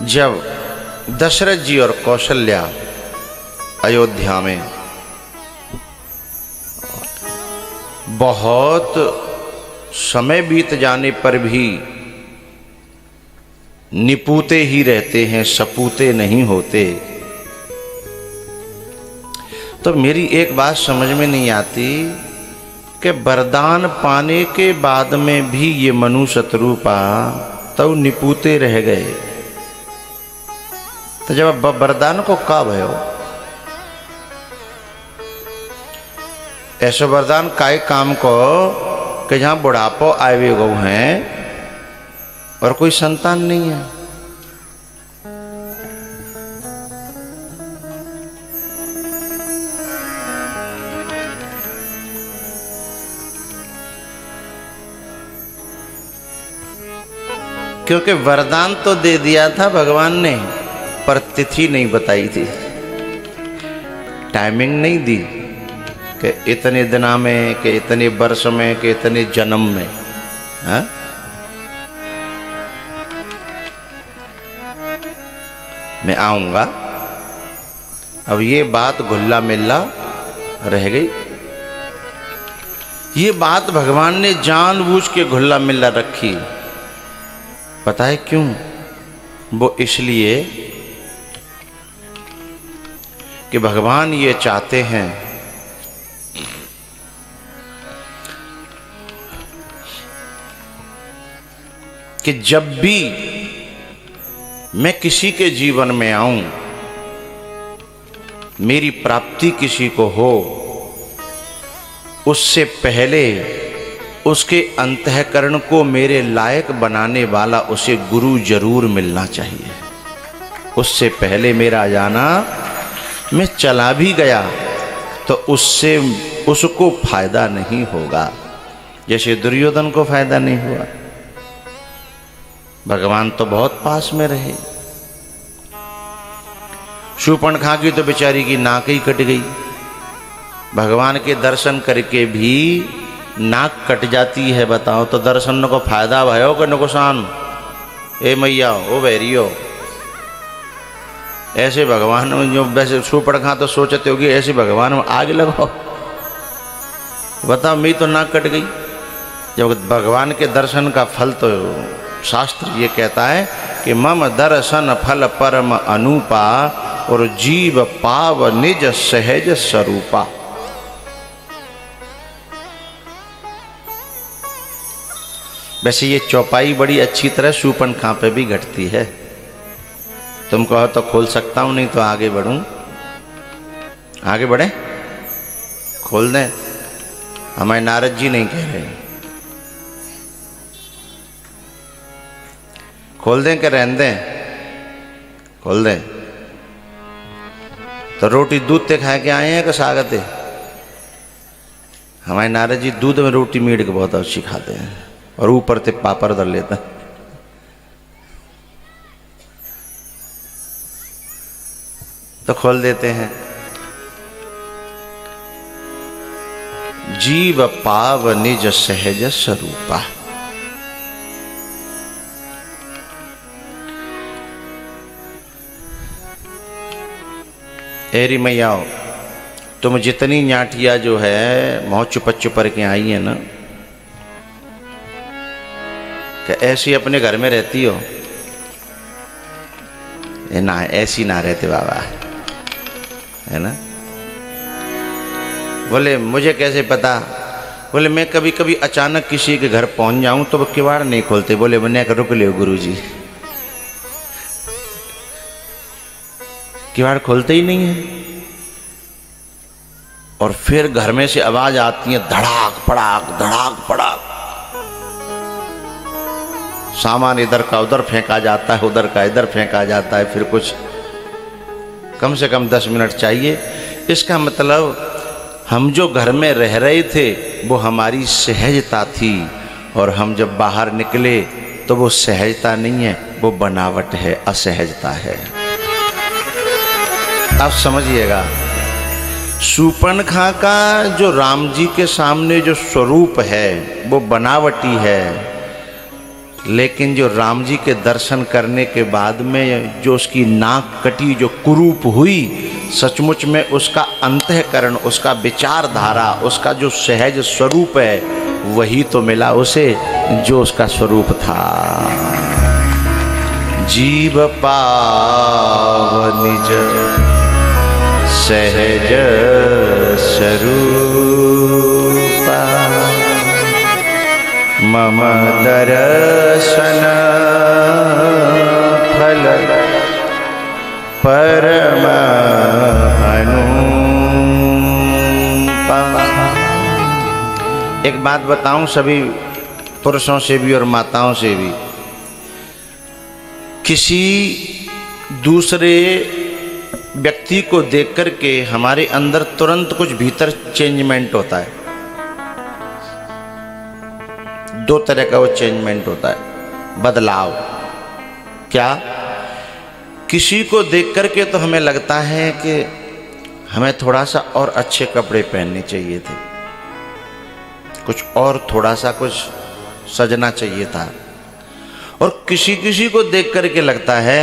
जब दशरथ जी और कौशल्या अयोध्या में बहुत समय बीत जाने पर भी निपूते ही रहते हैं, सपूते नहीं होते, तो मेरी एक बात समझ में नहीं आती कि वरदान पाने के बाद में भी ये मनु शत्रुपा तो निपूते रह गए। तो जब वरदान को का भयो ऐसे वरदान काय काम को कि जहां बुढ़ापो आए गो हैं और कोई संतान नहीं है। क्योंकि वरदान तो दे दिया था भगवान ने, पर तिथि नहीं बताई थी, टाइमिंग नहीं दी कि इतने दिना में, कि इतने वर्ष में, कि इतने जन्म में। हा? मैं आऊंगा। अब ये बात गुल्ला मिल्ला रह गई। ये बात भगवान ने जानबूझ के गुल्ला मिल्ला रखी। पता है क्यों? वो इसलिए कि भगवान ये चाहते हैं कि जब भी मैं किसी के जीवन में आऊं, मेरी प्राप्ति किसी को हो, उससे पहले उसके अंतःकरण को मेरे लायक बनाने वाला उसे गुरु जरूर मिलना चाहिए। उससे पहले मेरा जाना, मैं चला भी गया तो उससे उसको फायदा नहीं होगा, जैसे दुर्योधन को फायदा नहीं हुआ। भगवान तो बहुत पास में रहे। शूर्पणखा की तो बेचारी की नाक ही कट गई। भगवान के दर्शन करके भी नाक कट जाती है। बताओ तो दर्शन को फायदा भयो कि नुकसान? ए मैया ओ बैरियो, ऐसे भगवान जो वैसे शूर्पणखा तो सोचते होगी ऐसे भगवान में आग लगाओ। बताओ, मेरी तो नाक कट गई। जब भगवान के दर्शन का फल तो शास्त्र ये कहता है कि मम दर्शन फल परम अनुपा और जीव पाव निज सहज स्वरूपा। वैसे ये चौपाई बड़ी अच्छी तरह शूर्पणखा पे भी घटती है। तुम कहो तो खोल सकता हूं, नहीं तो आगे बढ़ूं। आगे बढ़े, खोल दें। हमारे नारद जी नहीं कह रहे, खोल दें कि रहने दें? खोल दें। तो रोटी दूध ते खा के आए हैं कि सागत है? हमारे नारद जी दूध में रोटी मीड़ के बहुत अच्छी खाते हैं और ऊपर से पापड़ डाल लेते हैं। तो खोल देते हैं। जीव पाव निज सहज स्वरूपा। एरी मैयाओ, तुम जितनी न्याटिया जो है मोह चुप चुपर के आई है ना, क्या ऐसी अपने घर में रहती हो? ना, ऐसी ना रहते बाबा, है ना। बोले मुझे कैसे पता? बोले मैं कभी कभी अचानक किसी के घर पहुंच जाऊं तो वो किवाड़ नहीं खोलते। बोले मैंने रुक ले गुरुजी, किवाड़ खोलते ही नहीं है। और फिर घर में से आवाज आती है धड़ाक पड़ाक, धड़ाक पड़ाक। सामान इधर का उधर फेंका जाता है, उधर का इधर फेंका जाता है। फिर कुछ कम से कम 10 मिनट चाहिए। इसका मतलब हम जो घर में रह रहे थे वो हमारी सहजता थी, और हम जब बाहर निकले तो वो सहजता नहीं है, वो बनावट है, असहजता है। आप समझिएगा, शूर्पणखा का जो राम जी के सामने जो स्वरूप है वो बनावटी है, लेकिन जो राम जी के दर्शन करने के बाद में जो उसकी नाक कटी, जो कुरूप हुई, सचमुच में उसका अंतःकरण, उसका विचारधारा, उसका जो सहज स्वरूप है वही तो मिला उसे जो उसका स्वरूप था। जीव पाव निज सहज स्वरूपा, मम दर्शन फल परम अनुपम। एक बात बताऊं सभी पुरुषों से भी और माताओं से भी, किसी दूसरे व्यक्ति को देख कर के हमारे अंदर तुरंत कुछ भीतर चेंजमेंट होता है। दो तरह का वो चेंजमेंट होता है, बदलाव। क्या? किसी को देख करके तो हमें लगता है कि हमें थोड़ा सा और अच्छे कपड़े पहनने चाहिए थे, कुछ और थोड़ा सा कुछ सजना चाहिए था। और किसी किसी को देख करके लगता है,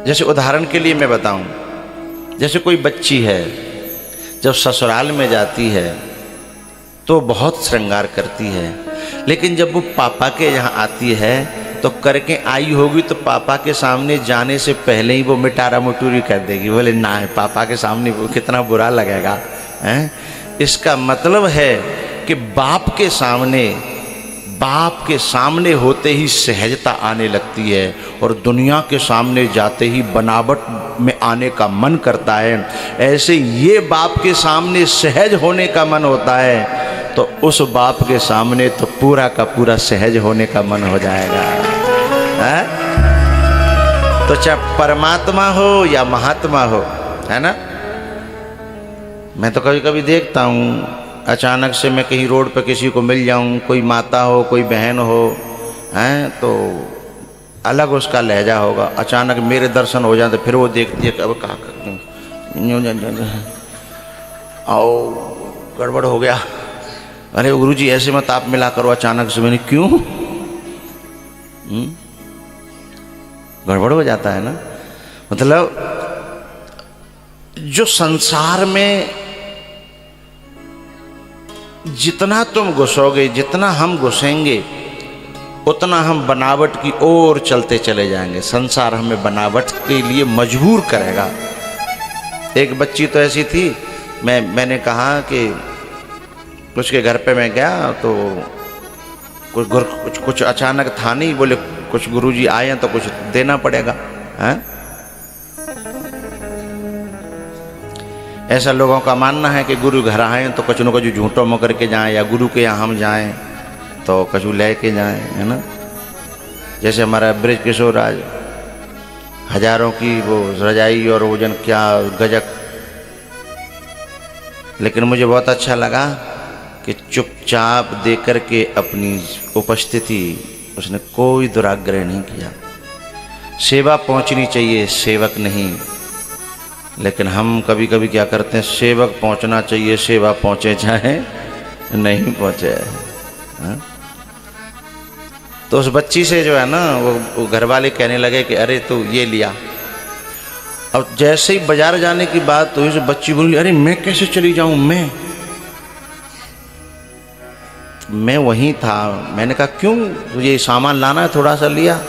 जैसे उदाहरण के लिए मैं बताऊं, जैसे कोई बच्ची है जब ससुराल में जाती है तो बहुत श्रृंगार करती है, लेकिन जब वो पापा के यहाँ आती है तो करके आई होगी तो पापा के सामने जाने से पहले ही वो मिटारा मुटूरी कर देगी। बोले ना, पापा के सामने वो कितना बुरा लगेगा हैं? इसका मतलब है कि बाप के सामने होते ही सहजता आने लगती है और दुनिया के सामने जाते ही बनावट में आने का मन करता है। ऐसे ये बाप के सामने सहज होने का मन होता है तो उस बाप के सामने तो पूरा का पूरा सहज होने का मन हो जाएगा है? तो चाहे परमात्मा हो या महात्मा हो, है ना। मैं तो कभी कभी देखता हूँ, अचानक से मैं कहीं रोड पे किसी को मिल जाऊं, कोई माता हो कोई बहन हो, हैं, तो अलग उसका लहजा होगा। अचानक मेरे दर्शन हो जाते फिर वो देखती है कि अब कहाँ आओ गड़बड़ हो गया, अरे गुरुजी ऐसे मत आप मिला करो अचानक से। मैंने क्यों? गड़बड़ हो जाता है ना। मतलब जो संसार में जितना तुम घुसोगे, जितना हम घुसेंगे, उतना हम बनावट की ओर चलते चले जाएंगे। संसार हमें बनावट के लिए मजबूर करेगा। एक बच्ची तो ऐसी थी, मैंने कहा कि उसके घर पे मैं गया तो कुछ अचानक था नहीं, बोले कुछ गुरुजी आए हैं तो कुछ देना पड़ेगा, हैं? ऐसा लोगों का मानना है कि गुरु घर आए तो कुछ न कुछ झूठों में करके जाएं, या गुरु के यहाँ हम जाएं तो कुछ ले के जाएं, है ना। जैसे हमारा ब्रिज किशोर आज हजारों की वो रजाई और वजन क्या गजक, लेकिन मुझे बहुत अच्छा लगा कि चुपचाप दे कर के अपनी उपस्थिति, उसने कोई दुराग्रह नहीं किया। सेवा पहुंचनी चाहिए, सेवक नहीं। लेकिन हम कभी कभी क्या करते हैं, सेवक पहुंचना चाहिए, सेवा पहुंचे चाहे नहीं पहुंचे। हाँ? तो उस बच्ची से जो है ना वो घर वाले कहने लगे कि अरे तू ये लिया। अब जैसे ही बाजार जाने की बात हुई तो बच्ची बोली अरे मैं कैसे चली जाऊं, मैं वहीं था। मैंने कहा क्यों, ये सामान लाना है, थोड़ा सा लिया।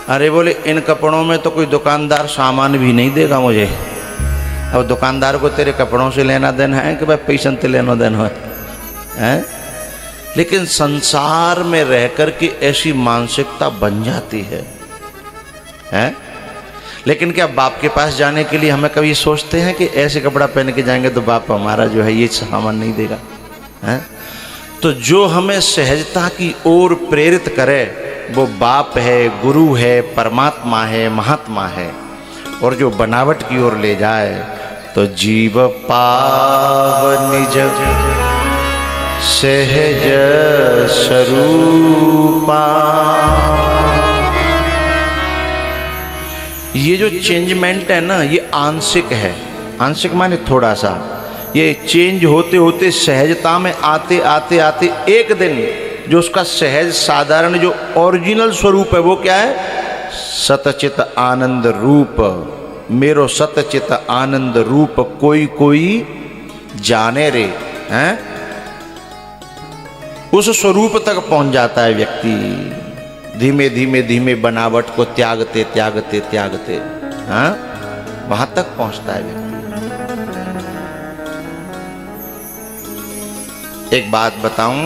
अरे बोले इन कपड़ों में तो कोई दुकानदार सामान भी नहीं देगा मुझे। अब दुकानदार को तेरे कपड़ों से लेना देना है कि भाई पैसन से लेना देना है? लेकिन संसार में रह कर के ऐसी मानसिकता बन जाती है? लेकिन क्या बाप के पास जाने के लिए हमें कभी सोचते हैं कि ऐसे कपड़ा पहन के जाएंगे तो बाप हमारा जो है ये सामान नहीं देगा, है? तो जो हमें सहजता की ओर प्रेरित करे वो बाप है, गुरु है, परमात्मा है, महात्मा है। और जो बनावट की ओर ले जाए तो जीव पाव निज सहज स्वरूपा। ये जो चेंजमेंट है ना, ये आंशिक है। आंशिक माने थोड़ा सा। ये चेंज होते होते सहजता में आते आते आते एक दिन जो उसका सहज साधारण जो ओरिजिनल स्वरूप है वो क्या है? सतचित आनंद रूप। मेरो सतचित आनंद रूप कोई कोई जाने रे, हैं? उस स्वरूप तक पहुंच जाता है व्यक्ति, धीमे धीमे धीमे बनावट को त्यागते त्यागते त्यागते, हाँ, वहां तक पहुंचता है व्यक्ति। एक बात बताऊं,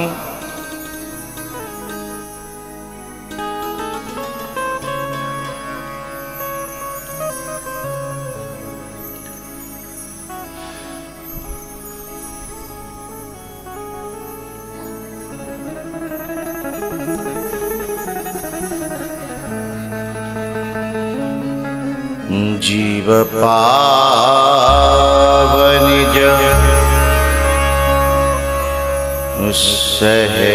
जीव पावन जन सहज।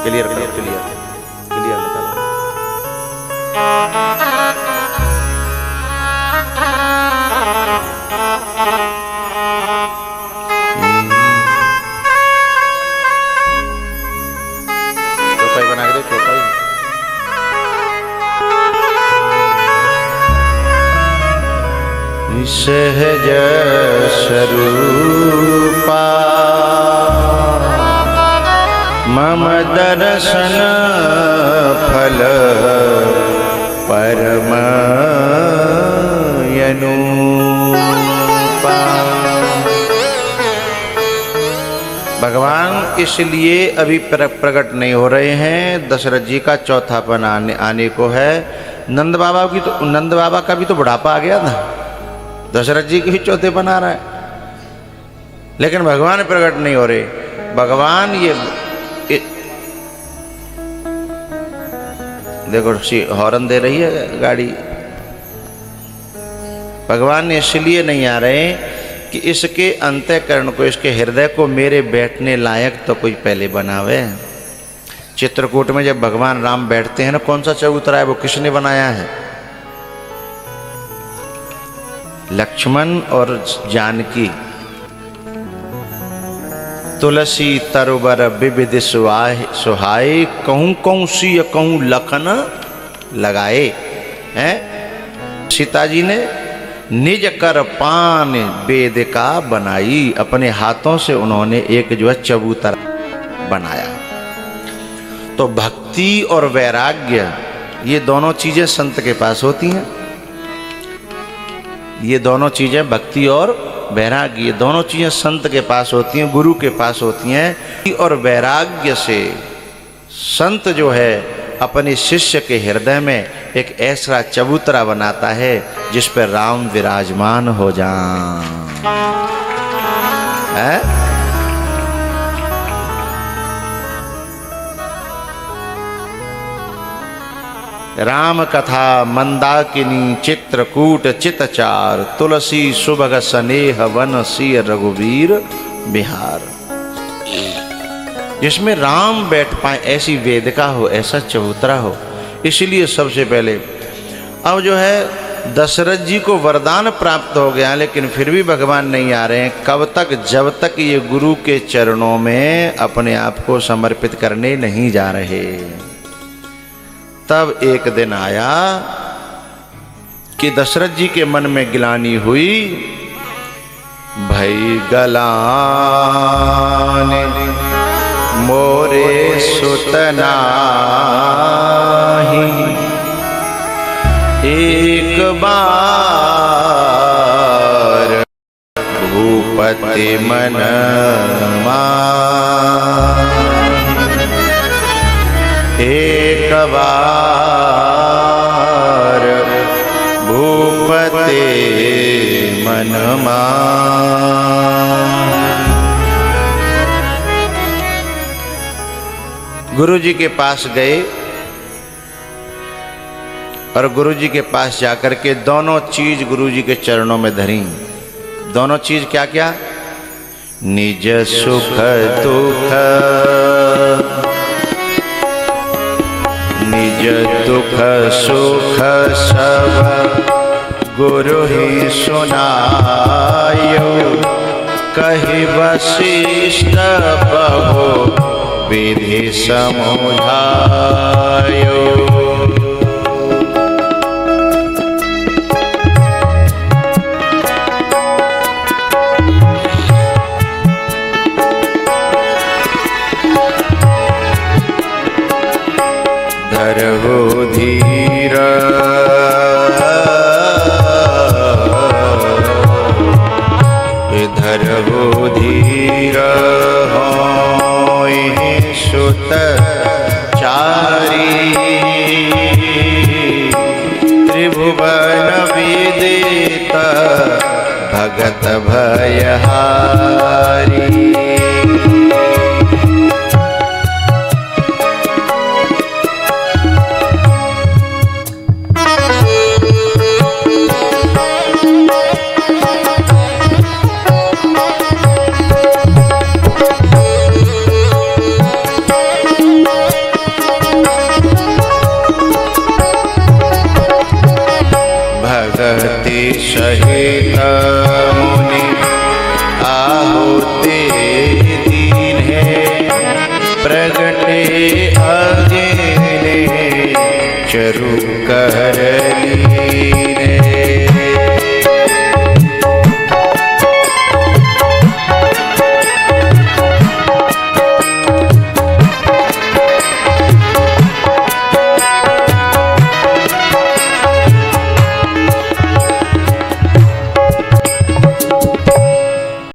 क्लियर करो, क्लियर क्लियर चौपाई बना के दे, चौपाई। सहज स्वरूपा मम दर्शन फल परमयनुपा। भगवान इसलिए अभी प्रकट नहीं हो रहे हैं, दशरथ जी का चौथापन आने को है। नंद बाबा का भी तो बुढ़ापा आ गया था, दशरथ जी के भी चौथे बना रहा है, लेकिन भगवान प्रकट नहीं हो रहे। भगवान ये देखो हॉर्न दे रही है गाड़ी। भगवान इसलिए नहीं आ रहे कि इसके अंतःकरण को, इसके हृदय को मेरे बैठने लायक तो कोई पहले बनावे। चित्रकूट में जब भगवान राम बैठते हैं ना, कौन सा चबूतरा है वो किसने बनाया है? लक्ष्मण और जानकी। तुलसी तरुबर विविध सुहाए, कहूँ कहूँ सिय कहूँ लखन लगाए। हैं? सीता जी ने निज कर पान वेदिका बनाई, अपने हाथों से उन्होंने एक जो है चबूतरा बनाया। तो भक्ति और वैराग्य ये दोनों चीजें संत के पास होती हैं। ये दोनों चीजें, भक्ति और वैराग्य, ये दोनों चीजें संत के पास होती हैं, गुरु के पास होती हैं। और वैराग्य से संत जो है अपने शिष्य के हृदय में एक ऐसा चबूतरा बनाता है जिस पर राम विराजमान हो जाएं। राम कथा मंदाकिनी चित्रकूट चितचार, तुलसी सुभग स्नेह वन सिय रघुवीर बिहार। जिसमें राम बैठ पाए ऐसी वेदिका हो, ऐसा चबूतरा हो। इसलिए सबसे पहले अब जो है दशरथ जी को वरदान प्राप्त हो गया, लेकिन फिर भी भगवान नहीं आ रहे हैं। कब तक? जब तक ये गुरु के चरणों में अपने आप को समर्पित करने नहीं जा रहे। तब एक दिन आया कि दशरथ जी के मन में गिलानी हुई, भई गलान मोरे सुतनाही, एक बार भूपति मन एक बार भूपते मन गुरु जी के पास गए और गुरु जी के पास जाकर के दोनों चीज गुरु जी के चरणों में धरी। दोनों चीज क्या क्या? निज सुख दुख, निज दुख सुख सब गुरु ही सुनायो, कहि वशिष्ठ बहु विधि समुझायो। धरहु धीर धरहु धीर होय सुत चारी। त्रिभुवन विदित भगत भयहारी। भगति सहित मुनि आहुति दीन्हे। प्रगटे अग्नि चरु कर